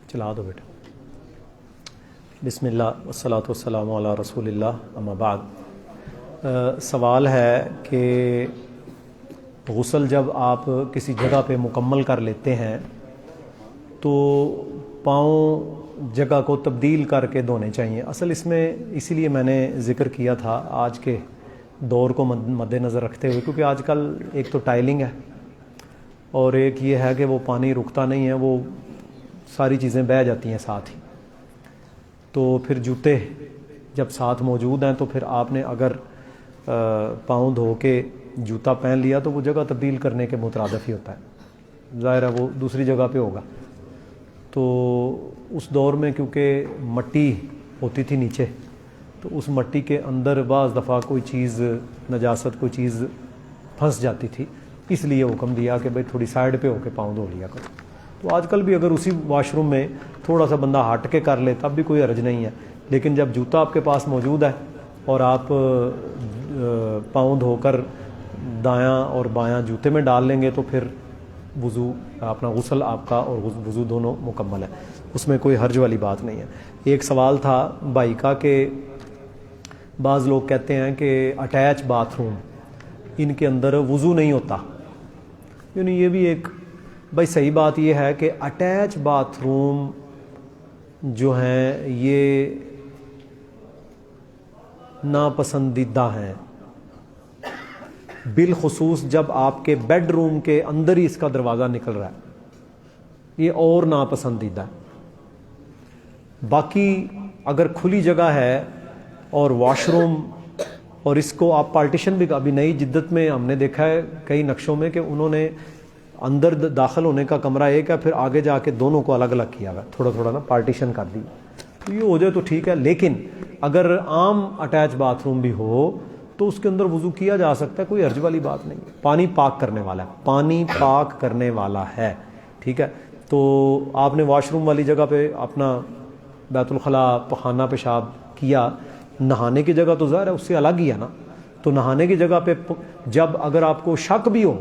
چلا دو بیٹا. بسم اللہ والصلاۃ والسلام علی رسول اللہ اما بعد. سوال ہے کہ غسل جب آپ کسی جگہ پہ مکمل کر لیتے ہیں تو پاؤں جگہ کو تبدیل کر کے دھونے چاہیے. اصل اس میں اسی لیے میں نے ذکر کیا تھا آج کے دور کو مد نظر رکھتے ہوئے، کیونکہ آج کل ایک تو ٹائلنگ ہے اور ایک یہ ہے کہ وہ پانی رکتا نہیں ہے، وہ ساری چیزیں بہہ جاتی ہیں ساتھ ہی. تو پھر جوتے جب ساتھ موجود ہیں تو پھر آپ نے اگر پاؤں دھو کے جوتا پہن لیا تو وہ جگہ تبدیل کرنے کے مترادف ہی ہوتا ہے، ظاہر ہے وہ دوسری جگہ پہ ہوگا. تو اس دور میں کیونکہ مٹی ہوتی تھی نیچے، تو اس مٹی کے اندر بعض دفعہ کوئی چیز نجاست کوئی چیز پھنس جاتی تھی، اس لیے حکم دیا کہ بھئی تھوڑی سائڈ پہ ہو کے پاؤں دھو لیا کرو. تو آج کل بھی اگر اسی واش روم میں تھوڑا سا بندہ ہٹ کے کر لے تب بھی کوئی حرج نہیں ہے، لیکن جب جوتا آپ کے پاس موجود ہے اور آپ پاؤں دھو کر دایاں اور بایاں جوتے میں ڈال لیں گے تو پھر وضو اپنا غسل آپ کا اور وضو دونوں مکمل ہے، اس میں کوئی حرج والی بات نہیں ہے. ایک سوال تھا بھائی کا کہ بعض لوگ کہتے ہیں کہ اٹیچ باتھ روم ان کے اندر وضو نہیں ہوتا. یعنی یہ بھی ایک بھائی صحیح بات یہ ہے کہ اٹیچ باتھ روم جو ہیں یہ ناپسندیدہ ہیں، بالخصوص جب آپ کے بیڈ روم کے اندر ہی اس کا دروازہ نکل رہا ہے، یہ اور ناپسندیدہ ہے. باقی اگر کھلی جگہ ہے اور واش روم اور اس کو آپ پارٹیشن بھی، ابھی نئی جدت میں ہم نے دیکھا ہے کئی نقشوں میں کہ انہوں نے اندر داخل ہونے کا کمرہ ایک ہے، پھر آگے جا کے دونوں کو الگ الگ کیا ہوا، تھوڑا تھوڑا نا پارٹیشن کر دی. تو یہ ہو جائے تو ٹھیک ہے، لیکن اگر عام اٹیچ باتھ روم بھی ہو تو اس کے اندر وضو کیا جا سکتا ہے، کوئی حرج والی بات نہیں ہے. پانی پاک کرنے والا ہے، پانی پاک کرنے والا ہے، ٹھیک ہے. تو آپ نے واش روم والی جگہ پہ اپنا بیت الخلاء پخانہ پیشاب کیا، نہانے کی جگہ تو ظاہر ہے اس سے الگ ہی ہے نا. تو نہانے کی جگہ پہ جب اگر آپ کو شک بھی ہو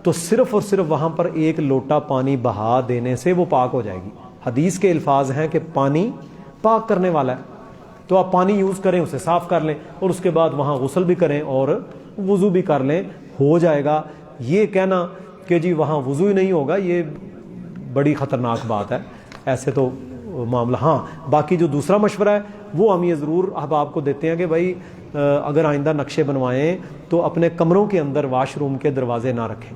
تو صرف اور صرف وہاں پر ایک لوٹا پانی بہا دینے سے وہ پاک ہو جائے گی. حدیث کے الفاظ ہیں کہ پانی پاک کرنے والا ہے، تو آپ پانی یوز کریں، اسے صاف کر لیں اور اس کے بعد وہاں غسل بھی کریں اور وضو بھی کر لیں، ہو جائے گا. یہ کہنا کہ جی وہاں وضو ہی نہیں ہوگا یہ بڑی خطرناک بات ہے، ایسے تو معاملہ. ہاں باقی جو دوسرا مشورہ ہے وہ ہم یہ ضرور احباب کو دیتے ہیں کہ بھائی اگر آئندہ نقشے بنوائیں تو اپنے کمروں کے اندر واش روم کے دروازے نہ رکھیں،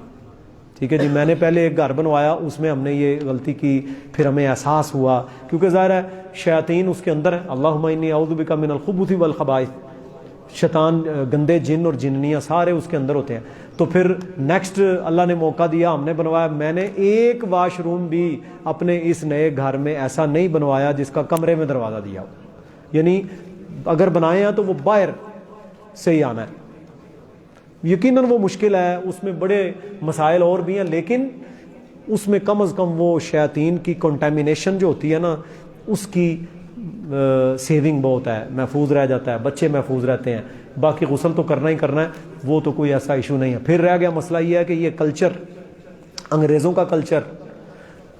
ٹھیک ہے جی. میں نے پہلے ایک گھر بنوایا، اس میں ہم نے یہ غلطی کی، پھر ہمیں احساس ہوا کیونکہ ظاہر ہے شیاطین اس کے اندر ہیں. اللہم انی اعوذ بک من الخبث والخبائث، شیطان گندے جن اور جننیاں سارے اس کے اندر ہوتے ہیں. تو پھر نیکسٹ اللہ نے موقع دیا، ہم نے بنوایا. میں نے ایک واش روم بھی اپنے اس نئے گھر میں ایسا نہیں بنوایا جس کا کمرے میں دروازہ دیا ہو. یعنی اگر بنائے ہیں تو وہ باہر سے ہی آنا ہے. یقیناً وہ مشکل ہے، اس میں بڑے مسائل اور بھی ہیں، لیکن اس میں کم از کم وہ شیاطین کی کنٹامینیشن جو ہوتی ہے نا اس کی سیونگ بہت ہے، محفوظ رہ جاتا ہے، بچے محفوظ رہتے ہیں. باقی غسل تو کرنا ہی کرنا ہے، وہ تو کوئی ایسا ایشو نہیں ہے. پھر رہ گیا مسئلہ یہ ہے کہ یہ کلچر، انگریزوں کا کلچر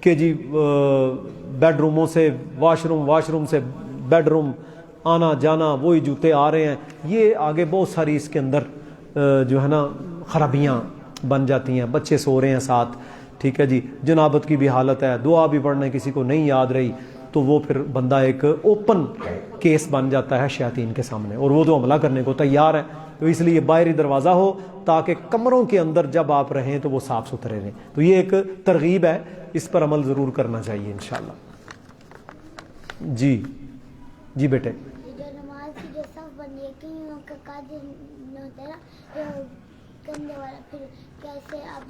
کہ جی بیڈ روموں سے واش روم سے بیڈ روم آنا جانا، وہی جوتے آ رہے ہیں. یہ آگے بہت ساری اس کے اندر جو ہے نا خرابیاں بن جاتی ہیں. بچے سو رہے ہیں ساتھ، ٹھیک ہے جی، جنابت کی بھی حالت ہے، دعا بھی پڑھنا کسی کو نہیں یاد رہی، تو وہ پھر بندہ ایک اوپن کیس بن جاتا ہے شیاطین کے سامنے، اور وہ تو حملہ کرنے کو تیار ہے. تو اس لیے باہری دروازہ ہو تاکہ کمروں کے اندر جب آپ رہیں تو وہ صاف ستھرے رہیں. تو یہ ایک ترغیب ہے، اس پر عمل ضرور کرنا چاہیے انشاءاللہ. جی جی بیٹے.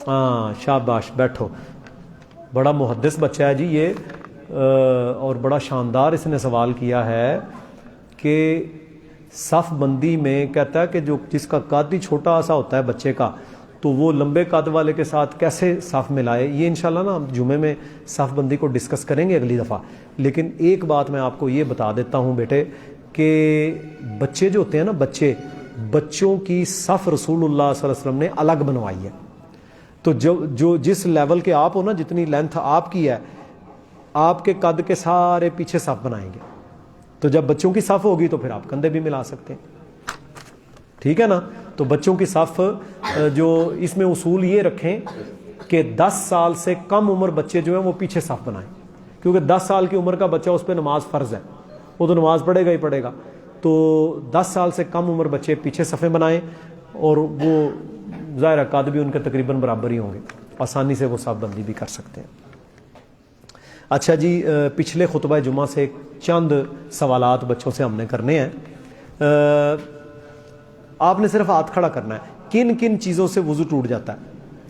ہاں شاباش، بیٹھو. بڑا محدث بچہ ہے جی یہ، اور بڑا شاندار اس نے سوال کیا ہے کہ صف بندی میں کہتا ہے کہ جو جس کا قد ہی چھوٹا سا ہوتا ہے بچے کا، تو وہ لمبے قد والے کے ساتھ کیسے صف ملائے. یہ انشاءاللہ نا ہم جمعے میں صف بندی کو ڈسکس کریں گے اگلی دفعہ. لیکن ایک بات میں آپ کو یہ بتا دیتا ہوں بیٹے کہ بچے جو ہوتے ہیں نا بچوں کی صف رسول اللہ صلی اللہ علیہ وسلم نے الگ بنوائی ہے. تو جو جس لیول کے آپ ہو نا، جتنی لینتھ آپ کی ہے، آپ کے قد کے سارے پیچھے صف بنائیں گے. تو جب بچوں کی صف ہوگی تو پھر آپ کندھے بھی ملا سکتے ہیں. ٹھیک ہے نا. تو بچوں کی صف جو اس میں اصول یہ رکھیں کہ 10 سال سے کم عمر بچے جو ہیں وہ پیچھے صف بنائیں، کیونکہ 10 سال کی عمر کا بچہ اس پہ نماز فرض ہے، وہ تو نماز پڑھے گا ہی پڑھے گا. تو 10 سال سے کم عمر بچے پیچھے صفیں بنائیں، اور وہ ظاہر قد بھی ان کے تقریباً برابر ہی ہوں گے، آسانی سے وہ صف بندی بھی کر سکتے ہیں. اچھا جی، پچھلے خطبہ جمعہ سے چند سوالات بچوں سے ہم نے کرنے ہیں. آپ نے صرف ہاتھ کھڑا کرنا ہے. کن کن چیزوں سے وضو ٹوٹ جاتا ہے؟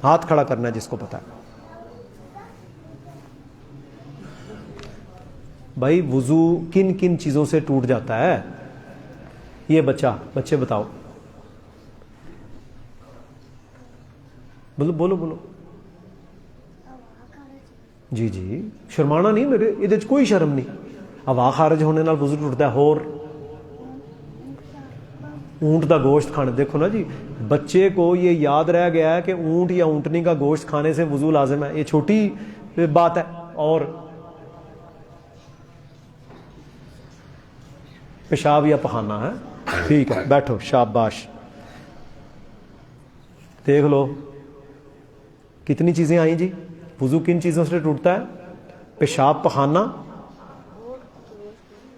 ہاتھ کھڑا کرنا ہے جس کو پتا ہے. بھائی وضو کن کن چیزوں سے ٹوٹ جاتا ہے؟ یہ بچے بتاؤ. بولو. جی جی، شرمانا نہیں، میرے یہ کوئی شرم نہیں. ہوا خارج ہونے نال وضو ٹوٹتا ہے. اور اونٹ کا گوشت کھانے. دیکھو نا جی، بچے کو یہ یاد رہ گیا ہے کہ اونٹ یا اونٹنی کا گوشت کھانے سے وضو لازم ہے. یہ چھوٹی بات ہے. اور پیشاب یا پخانہ ہے. ٹھیک ہے، بیٹھو، شاباش. دیکھ لو کتنی چیزیں آئیں جی. وضو کن چیزوں سے ٹوٹتا ہے؟ پیشاب پخانہ،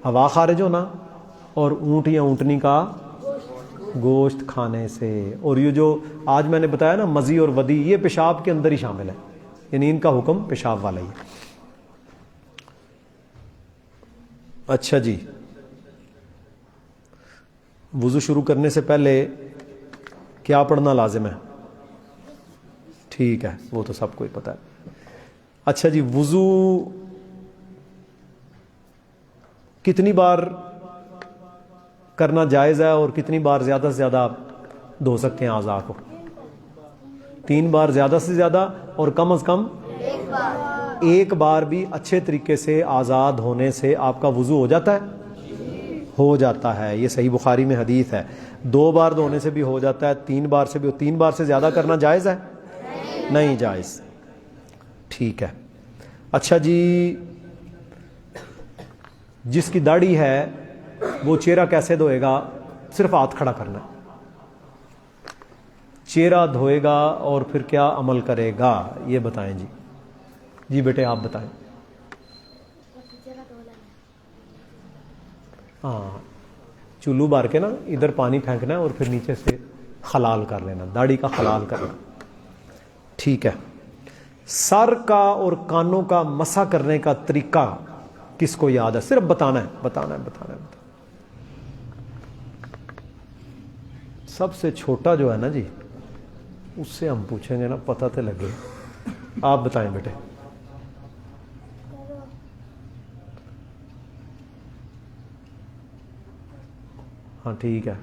ہوا خارج ہونا، اور اونٹ یا اونٹنی کا گوشت کھانے سے. اور یہ جو آج میں نے بتایا نا مزی اور ودی، یہ پیشاب کے اندر ہی شامل ہے، یعنی ان کا حکم پیشاب والا ہی ہے. اچھا جی، وضو شروع کرنے سے پہلے کیا پڑھنا لازم ہے؟ ٹھیک ہے، وہ تو سب کو ہی پتہ ہے. اچھا جی، وضو کتنی بار کرنا جائز ہے اور کتنی بار زیادہ سے زیادہ دھو سکتے ہیں اعضاء کو؟ 3 بار زیادہ سے زیادہ، اور کم از کم 1 بار بھی اچھے طریقے سے آزاد ہونے سے آپ کا وضو ہو جاتا ہے؟ ہو جاتا ہے. یہ صحیح بخاری میں حدیث ہے. 2 بار دھونے سے بھی ہو جاتا ہے، 3 بار سے بھی. 3 بار سے زیادہ کرنا جائز ہے؟ نہیں جائز. ٹھیک ہے. اچھا جی، جس کی داڑھی ہے وہ چہرہ کیسے دھوئے گا؟ صرف ہاتھ کھڑا کرنا ہے. چہرہ دھوئے گا اور پھر کیا عمل کرے گا یہ بتائیں جی. جی بیٹے آپ بتائیں. ہاں، چلو بار کے نا ادھر پانی پھینکنا ہے اور پھر نیچے سے خلال کر لینا، داڑھی کا خلال کرنا. ٹھیک ہے. سر کا اور کانوں کا مسح کرنے کا طریقہ کس کو یاد ہے؟ صرف بتانا ہے. سب سے چھوٹا جو ہے نا جی، اس سے ہم پوچھیں گے نا، پتہ تو لگے. آپ بتائیں بیٹے. ہاں ٹھیک ہے.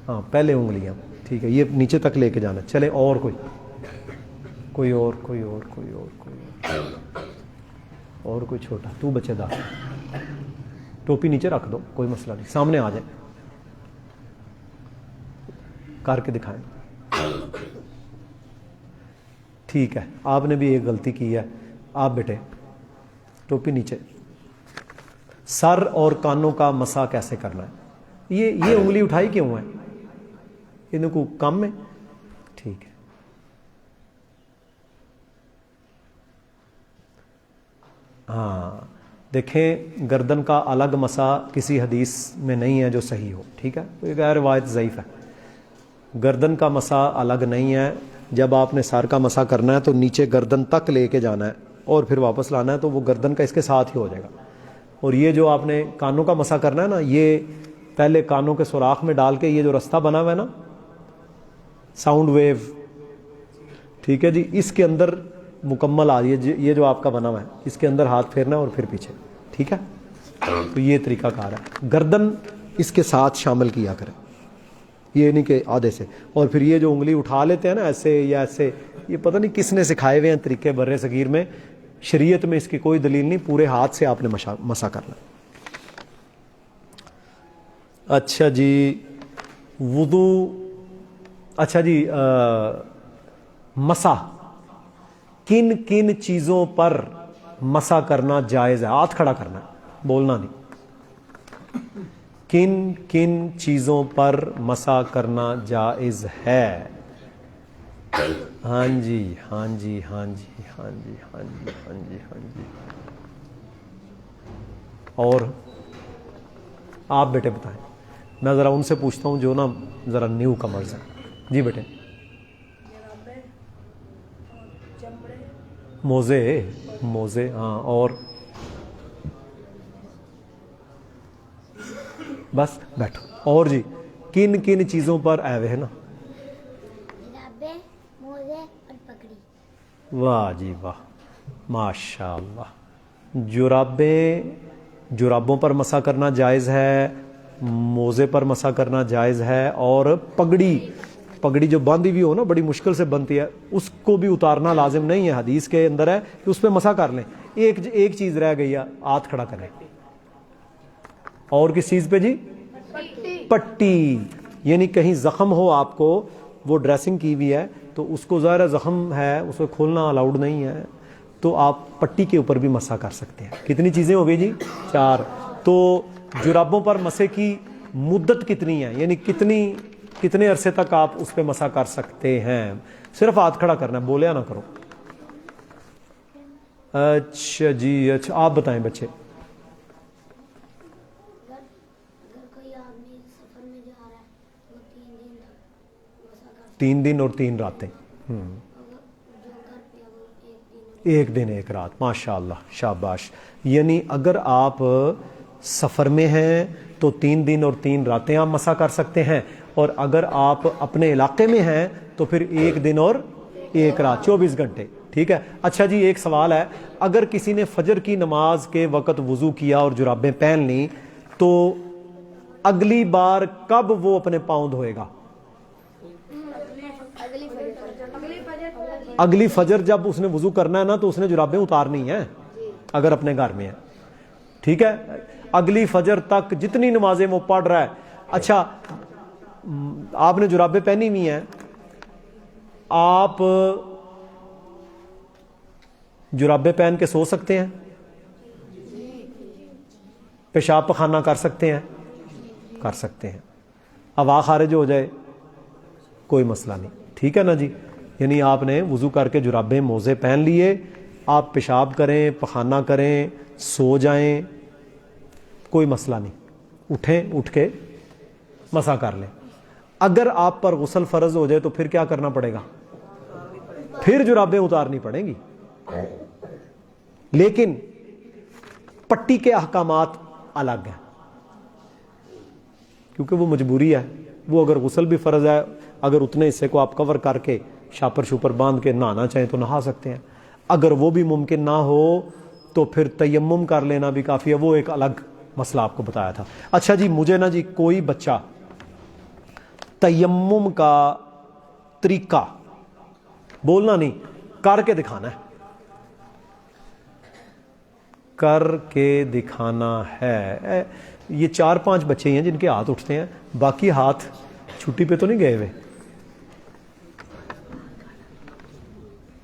ہاں پہلے انگلیاں. ٹھیک ہے، یہ نیچے تک لے کے جانا. چلے اور کوئی چھوٹا. تو بچے دا ٹوپی نیچے رکھ دو، کوئی مسئلہ نہیں. سامنے آ جائیں، کر کے دکھائیں. ٹھیک ہے. آپ نے بھی ایک غلطی کی ہے. آپ بیٹے ٹوپی نیچے. سر اور کانوں کا مسح کیسے کرنا ہے؟ یہ انگلی اٹھائی کیوں ہے؟ ان کو کم ہے. ٹھیک ہے. ہاں دیکھیں، گردن کا الگ مسح کسی حدیث میں نہیں ہے جو صحیح ہو. ٹھیک ہے، تو یہ روایت ضعیف ہے. گردن کا مسح الگ نہیں ہے. جب آپ نے سر کا مسح کرنا ہے تو نیچے گردن تک لے کے جانا ہے اور پھر واپس لانا ہے، تو وہ گردن کا اس کے ساتھ ہی ہو جائے گا. اور یہ جو آپ نے کانوں کا مسح کرنا ہے نا، یہ پہلے کانوں کے سوراخ میں ڈال کے یہ جو رستہ بنا ہوا ہے نا، ساؤنڈ ویو، ٹھیک ہے جی، اس کے اندر مکمل آ رہی ہے. یہ جو آپ کا بنا ہوا ہے، اس کے اندر ہاتھ پھیرنا ہے اور پھر پیچھے. ٹھیک ہے، تو یہ طریقہ کار ہے. گردن اس کے ساتھ شامل کیا کریں، یہ نہیں کہ آدھے سے. اور پھر یہ جو انگلی اٹھا لیتے ہیں نا ایسے یا ایسے، یہ پتہ نہیں کس نے سکھائے ہوئے ہیں طریقے برے صغیر میں. شریعت میں اس کی کوئی دلیل نہیں. پورے ہاتھ سے آپ نے مسح کرنا. اچھا جی، وضو اچھا جی مسا، کن کن چیزوں پر مسا کرنا جائز ہے؟ ہاتھ کھڑا کرنا ہے، بولنا نہیں. کن کن چیزوں پر مسا کرنا جائز ہے؟ ہاں جی ہاں جی ہاں جی ہاں جی ہاں جی ہاں جی ہاں جی. اور آپ بیٹے بتائیں، میں ذرا ان سے پوچھتا ہوں جو نا ذرا نیو کمرز ہیں. جی بیٹے. موزے، موزے ہاں. اور بس بیٹھو. اور جی کن کن چیزوں پر ایوے ہے نا؟ موزے اور پگڑی. واہ جی واہ، ماشاء اللہ. جرابیں، جرابوں پر مسا کرنا جائز ہے، موزے پر مسا کرنا جائز ہے، اور پگڑی، پگڑی جو باندھی ہوئی ہو نا بڑی مشکل سے بنتی ہے، اس کو بھی اتارنا لازم نہیں ہے. حدیث کے اندر ہے کہ اس پہ مسا کر لیں. ایک چیز رہ گئی ہے، ہاتھ کھڑا کریں. اور کس چیز پہ جی؟ پٹی. یعنی کہیں زخم ہو آپ کو، وہ ڈریسنگ کی ہوئی ہے تو اس کو ظاہر زخم ہے، اس کو کھولنا الاؤڈ نہیں ہے، تو آپ پٹی کے اوپر بھی مسا کر سکتے ہیں. کتنی چیزیں ہو گئی جی؟ 4. تو جرابوں پر مسے کی مدت کتنی ہے؟ یعنی کتنے عرصے تک آپ اس پہ مسا کر سکتے ہیں؟ صرف ہاتھ کھڑا کرنا ہے، بولیا نہ کرو. اچھا جی اچھا، آپ بتائیں بچے. اگر کوئی آدمی سفر میں جا رہا ہے وہ 3 دن تک مسا کر سکتا 3 دن اور 3 راتیں. ہے. جو گھر پہ ہے وہ 1 دن 1 رات. ماشاء اللہ، شاباش. یعنی اگر آپ سفر میں ہیں تو 3 دن اور 3 راتیں آپ مسا کر سکتے ہیں، اور اگر آپ اپنے علاقے میں ہیں تو پھر 1 دن اور 1 رات، 24 گھنٹے. ٹھیک ہے. اچھا جی ایک سوال ہے، اگر کسی نے فجر کی نماز کے وقت وضو کیا اور جرابیں پہن لیں تو اگلی بار کب وہ اپنے پاؤں دھوئے گا؟ اگلی فجر جب اس نے وضو کرنا ہے نا تو اس نے جرابیں اتارنی ہیں اگر اپنے گھر میں ہے. ٹھیک ہے. اگلی فجر تک جتنی نمازیں وہ پڑھ رہا ہے. اچھا آپ نے جرابیں پہنی ہوئی ہیں، آپ جرابیں پہن کے سو سکتے ہیں؟ پیشاب پخانہ کر سکتے ہیں؟ کر سکتے ہیں. ہوا خارج ہو جائے کوئی مسئلہ نہیں. ٹھیک ہے نا جی. یعنی آپ نے وضو کر کے جرابیں موزے پہن لیے، آپ پیشاب کریں، پخانہ کریں، سو جائیں، کوئی مسئلہ نہیں. اٹھیں، اٹھ کے مسا کر لیں. اگر آپ پر غسل فرض ہو جائے تو پھر کیا کرنا پڑے گا؟ پھر جرابیں اتارنی پڑیں گی. لیکن پٹی کے احکامات الگ ہیں کیونکہ وہ مجبوری ہے. وہ اگر غسل بھی فرض ہے، اگر اتنے حصے کو آپ کور کر کے شاپر شوپر باندھ کے نہانا چاہیں تو نہا سکتے ہیں. اگر وہ بھی ممکن نہ ہو تو پھر تیمم کر لینا بھی کافی ہے. وہ ایک الگ مسئلہ آپ کو بتایا تھا. اچھا جی مجھے نا جی کوئی بچہ تیمم کا طریقہ، بولنا نہیں، کر کے دکھانا ہے، کر کے دکھانا ہے. یہ 4-5 بچے ہیں جن کے ہاتھ اٹھتے ہیں، باقی ہاتھ چھٹی پہ تو نہیں گئے ہوئے.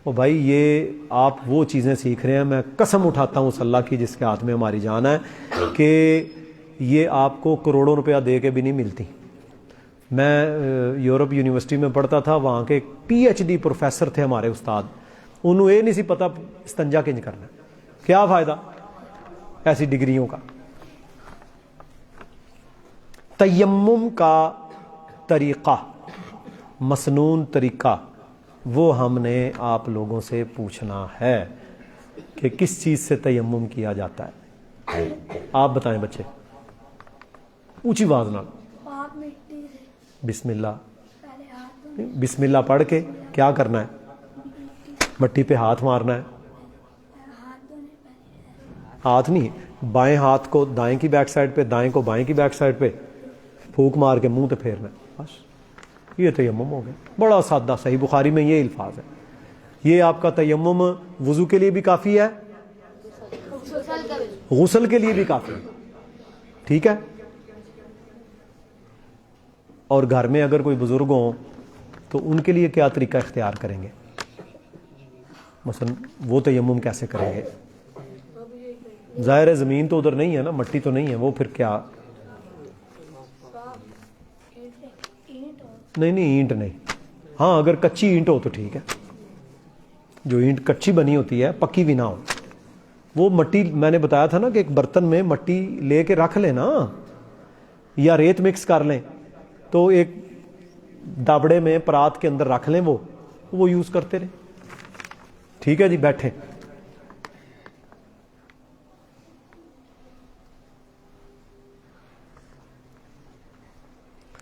او بھائی یہ آپ وہ چیزیں سیکھ رہے ہیں، میں قسم اٹھاتا ہوں اس اللہ کی جس کے ہاتھ میں ہماری جان ہے کہ یہ آپ کو کروڑوں روپیہ دے کے بھی نہیں ملتی. میں یورپ یونیورسٹی میں پڑھتا تھا، وہاں کے PhD پروفیسر تھے ہمارے استاد. انہوں یہ نہیں سی پتا استنجا کنج کرنا، کیا فائدہ ایسی ڈگریوں کا. تیمم کا طریقہ، مسنون طریقہ، وہ ہم نے آپ لوگوں سے پوچھنا ہے کہ کس چیز سے تیمم کیا جاتا ہے. آپ بتائیں بچے، اونچی آواز نہ. پاک مٹی سے بسم اللہ، پہلے ہاتھ بسم اللہ پڑھ کے کیا کرنا ہے؟ مٹی پہ ہاتھ مارنا ہے. دھونے پہلے ہاتھ نہیں، بائیں ہاتھ کو دائیں کی بیک سائڈ پہ، دائیں کو بائیں کی بیک سائڈ پہ پھونک مار کے منہ تے پھیرنا ہے. بس یہ تیمم ہو گیا. بڑا سادہ. صحیح بخاری میں یہ الفاظ ہے. یہ آپ کا تیمم وضو کے لیے بھی کافی ہے، غسل کے لیے بھی کافی ہے. ٹھیک ہے. اور گھر میں اگر کوئی بزرگ ہوں تو ان کے لیے کیا طریقہ اختیار کریں گے؟ مثلا وہ تیمم کیسے کریں گے؟ ظاہر ہے زمین تو ادھر نہیں ہے نا، مٹی تو نہیں ہے، وہ پھر کیا؟ نہیں اینٹ نہیں، ہاں اگر کچی اینٹ ہو تو ٹھیک ہے، جو اینٹ کچی بنی ہوتی ہے پکی بھی نہ ہو، وہ مٹی میں نے بتایا تھا نا کہ ایک برتن میں مٹی لے کے رکھ لیں نا، یا ریت مکس کر لیں تو ایک دابڑے میں پرات کے اندر رکھ لیں، وہ یوز کرتے رہیں. ٹھیک ہے جی، بیٹھیں.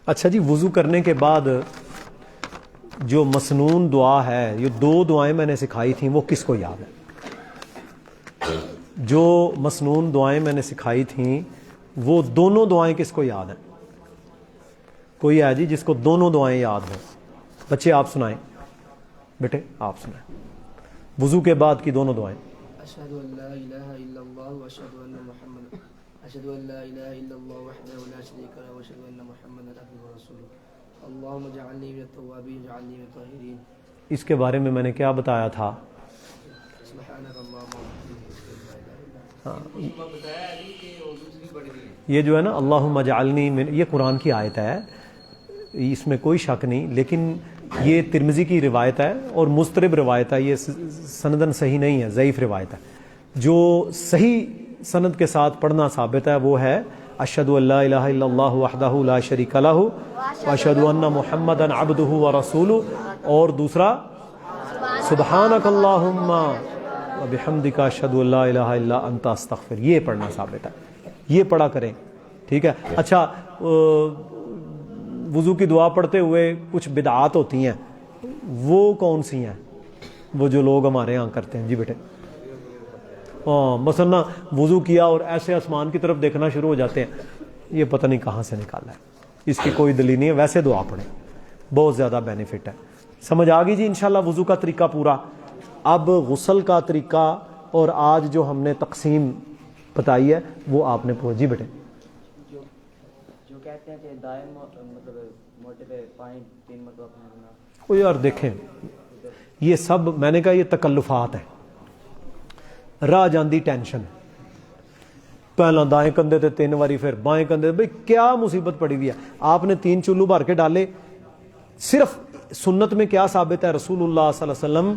اچھا جی، وضو کرنے کے بعد جو مسنون دعا ہے، یہ 2 دعائیں میں نے سکھائی تھیں، وہ کس کو یاد ہے؟ جو مسنون دعائیں میں نے سکھائی تھیں وہ دونوں دعائیں کس کو یاد ہیں؟ کوئی ہے جی جس کو دونوں دعائیں یاد ہوں؟ بچے آپ سنائیں، بیٹے آپ سنائیں وضو کے بعد کی دونوں دعائیں. اشهد ان لا اله الا الله واشهد ان محمد اشهد ان لا اله الا الله وحده لا شريك له واشهد ان محمدا عبده ورسوله اللهم اجعلني من التوابين واجعلني من الطاهرين. اس کے بارے میں نے کیا بتایا تھا؟ سبحانك اللهم وبحمدك. یہ جو ہے نا اللہم اجعلنی من، یہ قرآن کی آیت ہے، اس میں کوئی شک نہیں، لیکن یہ ترمذی کی روایت ہے اور مضطرب روایت ہے، یہ سندن صحیح نہیں ہے، ضعیف روایت ہے. جو صحیح سند کے ساتھ پڑھنا ثابت ہے وہ ہے اشہد ان لا الہ الا اللہ وحدہ لا شریک لہ واشہد ان محمدا عبدہ ورسولہ، اور دوسرا سبحانک اللہم وبحمدک اشہد ان لا الہ الا انت استغفر، یہ پڑھنا ثابت ہے، یہ پڑھا کریں. ٹھیک ہے. اچھا، وضو کی دعا پڑھتے ہوئے کچھ بدعات ہوتی ہیں، وہ کون سی ہیں؟ وہ جو لوگ ہمارے ہاں کرتے ہیں. جی بیٹے. مثلا وضو کیا اور ایسے آسمان کی طرف دیکھنا شروع ہو جاتے ہیں، یہ پتہ نہیں کہاں سے نکالا ہے، اس کی کوئی دلیل نہیں ہے. ویسے دعا پڑھیں، بہت زیادہ بینیفٹ ہے. سمجھ آ گئی جی انشاءاللہ وضو کا طریقہ پورا. اب غسل کا طریقہ اور آج جو ہم نے تقسیم بتائی ہے وہ آپ نے پورا. جی بیٹے. جو کہتے ہیں کہ دائم مطلب موٹے پہ پانی 3 مرتبہ پھینکنا. او یار دیکھیں، یہ سب میں نے کہا یہ تکلفات ہیں، راہ جاندی ٹینشن. پہلا دائیں کندھے تے 3 واری، پھر بائیں کندھے. بھئی کیا مصیبت پڑی ہوئی ہے؟ آپ نے 3 چلو بھر کے ڈالے. صرف سنت میں کیا ثابت ہے؟ رسول اللہ صلی اللہ علیہ وسلم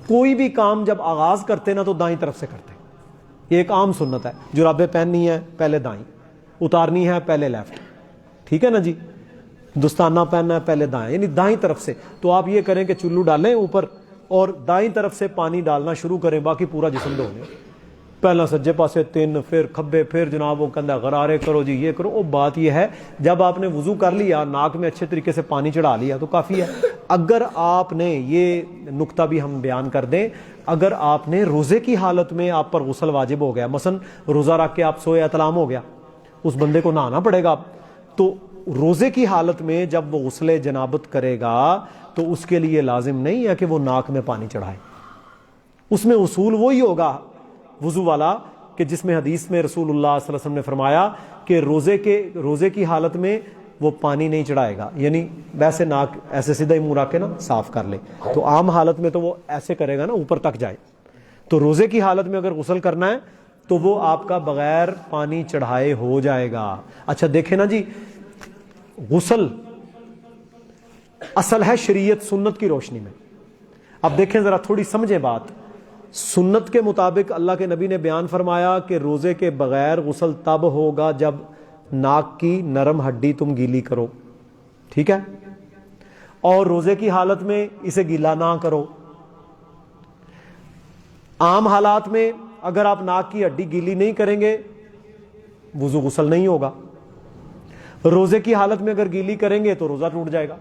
کوئی بھی کام جب آغاز کرتے نا تو دائیں طرف سے کرتے. یہ ایک عام سنت ہے. جرابیں پہننی ہے پہلے دائیں، اتارنی ہے پہلے لیفٹ. ٹھیک ہے نا جی. دستانہ پہننا ہے پہلے دائیں، یعنی دائیں طرف سے. تو آپ یہ کریں کہ چلو ڈالیں اوپر اور دائیں طرف سے پانی ڈالنا شروع کریں، باقی پورا جسم دھونے. پہلا سجے پاسے 3، پھر کھبے، پھر جناب وہ کندھا غرارے کرو جی، یہ کرو. وہ بات یہ ہے جب آپ نے وضو کر لیا، ناک میں اچھے طریقے سے پانی چڑھا لیا تو کافی ہے. اگر آپ نے یہ نقطہ بھی ہم بیان کر دیں، اگر آپ نے روزے کی حالت میں آپ پر غسل واجب ہو گیا، مثلا روزہ رکھ کے آپ سوئے، احتلام ہو گیا، اس بندے کو نہانا پڑے گا. تو روزے کی حالت میں جب وہ غسل جنابت کرے گا تو اس کے لیے لازم نہیں ہے کہ وہ ناک میں پانی چڑھائے. اس میں اصول وہی ہوگا وضو والا کہ جس میں حدیث میں رسول اللہ صلی اللہ علیہ وسلم نے فرمایا کہ روزے کی حالت میں وہ پانی نہیں چڑھائے گا، یعنی ویسے ناک ایسے سیدھا ہی منہ رکھ کے نا صاف کر لے. تو عام حالت میں تو وہ ایسے کرے گا نا اوپر تک جائے. تو روزے کی حالت میں اگر غسل کرنا ہے تو وہ آپ کا بغیر پانی چڑھائے ہو جائے گا. اچھا دیکھیں نا جی، غسل اصل ہے شریعت سنت کی روشنی میں. اب دیکھیں ذرا تھوڑی سمجھیں بات. سنت کے مطابق اللہ کے نبی نے بیان فرمایا کہ روزے کے بغیر غسل تب ہوگا جب ناک کی نرم ہڈی تم گیلی کرو. ٹھیک ہے. اور روزے کی حالت میں اسے گیلا نہ کرو. عام حالات میں اگر آپ ناک کی ہڈی گیلی نہیں کریں گے وضو غسل نہیں ہوگا. روزے کی حالت میں اگر گیلی کریں گے تو روزہ ٹوٹ جائے گا.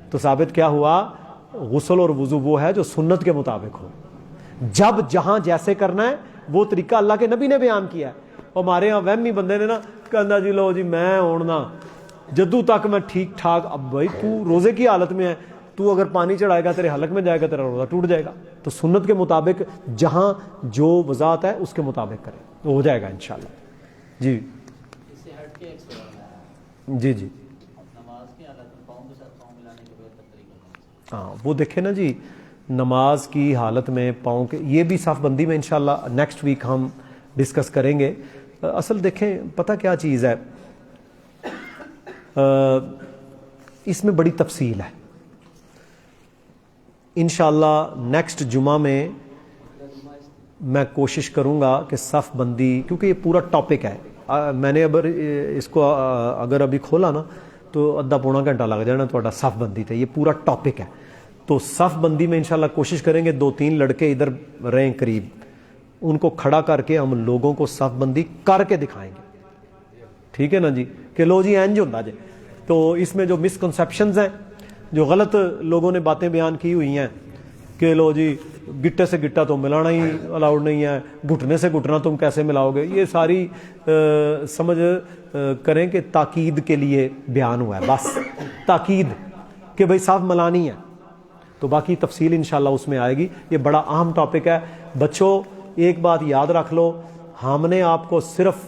تو ثابت کیا ہوا؟ غسل اور وضو وہ ہے جو سنت کے مطابق ہو. جب جہاں جیسے کرنا ہے وہ طریقہ اللہ کے نبی نے بیان کیا ہے. ہمارے یہاں وہمی بندے نے نا کہنا جی لو جی میں اوڑنا جدو تک میں ٹھیک ٹھاک. اب بھائی تو روزے کی حالت میں ہے، تو اگر پانی چڑھائے گا تیرے حلق میں جائے گا، تیرا روزہ ٹوٹ جائے گا. تو سنت کے مطابق جہاں جو وضاحت ہے اس کے مطابق کریں تو ہو جائے گا انشاءاللہ. جی اس سے ہٹ کے ایک سوال ہے. جی جی. نماز کی حالت میں پاؤں کے ساتھ پاؤں ملانے کے بہتر طریقہ ہاں وہ دیکھیں نا جی، نماز کی حالت میں پاؤں کے، یہ بھی صف بندی میں انشاءاللہ نیکسٹ ویک ہم ڈسکس کریں گے. اصل دیکھیں پتہ کیا چیز ہے، اس میں بڑی تفصیل ہے. انشاءاللہ نیکسٹ جمعہ میں میں کوشش کروں گا کہ صف بندی، کیونکہ یہ پورا ٹاپک ہے، میں نے اس کو اگر ابھی کھولا نا تو ادھا پونا گھنٹہ لگ جانا تھوڑا صف بندی تھے. یہ پورا ٹاپک ہے. تو صف بندی میں انشاءاللہ کوشش کریں گے 2-3 لڑکے ادھر رہیں قریب، ان کو کھڑا کر کے ہم لوگوں کو صف بندی کر کے دکھائیں گے. ٹھیک ہے نا جی، کہ لو جی اینج ہوتا جی. تو اس میں جو مسکنسیپشنز ہیں، جو غلط لوگوں نے باتیں بیان کی ہوئی ہیں کہ لو جی گٹے سے گٹا تو ملانا ہی الاؤڈ نہیں ہے، گھٹنے سے گھٹنا تم کیسے ملاؤ گے، یہ ساری سمجھ کریں کہ تاکید کے لیے بیان ہوا ہے، بس تاکید کہ بھئی صاف ملانی ہے. تو باقی تفصیل انشاءاللہ اس میں آئے گی. یہ بڑا اہم ٹاپک ہے. بچوں ایک بات یاد رکھ لو، ہم نے آپ کو صرف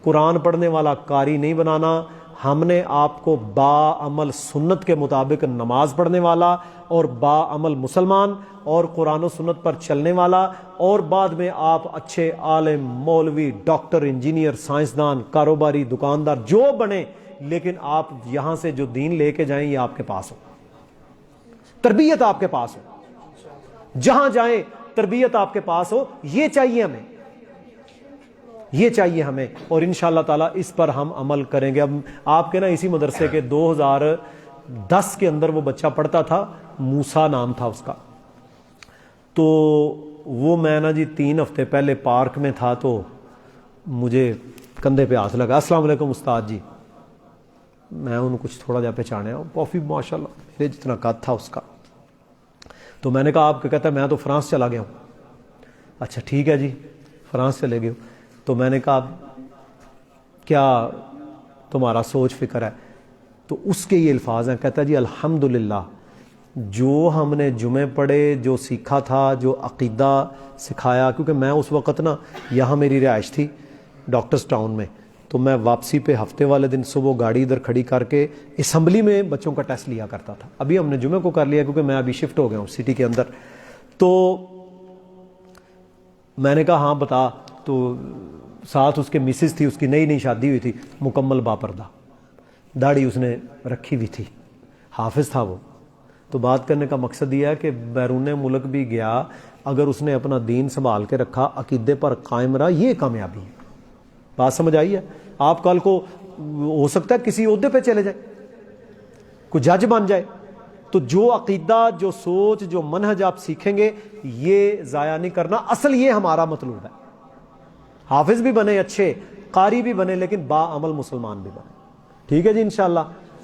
قرآن پڑھنے والا قاری نہیں بنانا، ہم نے آپ کو باعمل سنت کے مطابق نماز پڑھنے والا اور باعمل مسلمان اور قرآن و سنت پر چلنے والا، اور بعد میں آپ اچھے عالم، مولوی، ڈاکٹر، انجینئر، سائنسدان، کاروباری، دکاندار جو بنے، لیکن آپ یہاں سے جو دین لے کے جائیں یہ آپ کے پاس ہو، تربیت آپ کے پاس ہو، جہاں جائیں تربیت آپ کے پاس ہو. یہ چاہیے ہمیں، یہ چاہیے ہمیں، اور انشاءاللہ تعالی اس پر ہم عمل کریں گے. اب آپ کے نا اسی مدرسے کے 2010 کے اندر وہ بچہ پڑھتا تھا، موسیٰ نام تھا اس کا. تو وہ میں نا جی 3 ہفتے پہلے پارک میں تھا تو مجھے کندھے پہ ہاتھ لگا، السلام علیکم استاد جی. میں انہوں کچھ تھوڑا جا پہچانے، کافی ماشاءاللہ میرے جتنا قد تھا اس کا. تو میں نے کہا آپ کیا؟ کہتا ہے میں تو فرانس چلا گیا ہوں. اچھا ٹھیک ہے جی، فرانس چلے گئے ہو. تو میں نے کہا کیا تمہارا سوچ فکر ہے؟ تو اس کے یہ الفاظ ہیں، کہتا ہے جی الحمدللہ جو ہم نے جمعے پڑھے، جو سیکھا تھا، جو عقیدہ سکھایا، کیونکہ میں اس وقت نا یہاں میری رہائش تھی ڈاکٹرز ٹاؤن میں، تو میں واپسی پہ ہفتے والے دن صبح گاڑی ادھر کھڑی کر کے اسمبلی میں بچوں کا ٹیسٹ لیا کرتا تھا. ابھی ہم نے جمعے کو کر لیا کیونکہ میں ابھی شفٹ ہو گیا ہوں سٹی کے اندر. تو میں نے کہا ہاں بتا. تو ساتھ اس کے مسز تھی، اس کی نئی شادی ہوئی تھی، مکمل باپردہ، داڑھی اس نے رکھی ہوئی تھی، حافظ تھا وہ. تو بات کرنے کا مقصد یہ ہے کہ بیرون ملک بھی گیا، اگر اس نے اپنا دین سنبھال کے رکھا، عقیدے پر قائم رہا، یہ کامیابی ہے. بات سمجھ آئی ہے؟ آپ کل کو ہو سکتا ہے کسی عہدے پہ چلے جائے، کوئی جج بن جائے، تو جو عقیدہ، جو سوچ، جو منہج آپ سیکھیں گے یہ ضائع نہیں کرنا. اصل یہ ہمارا مطلوب ہے، حافظ بھی بنے، اچھے قاری بھی بنے، لیکن باعمل مسلمان بھی بنے. ٹھیک ہے جی انشاءاللہ.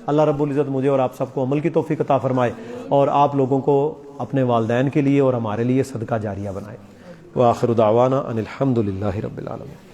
اللہ رب العزت مجھے اور آپ سب کو عمل کی توفیق عطا فرمائے، اور آپ لوگوں کو اپنے والدین کے لیے اور ہمارے لیے صدقہ جاریہ بنائے. وآخر دعوانا ان الحمدللہ رب العالمین.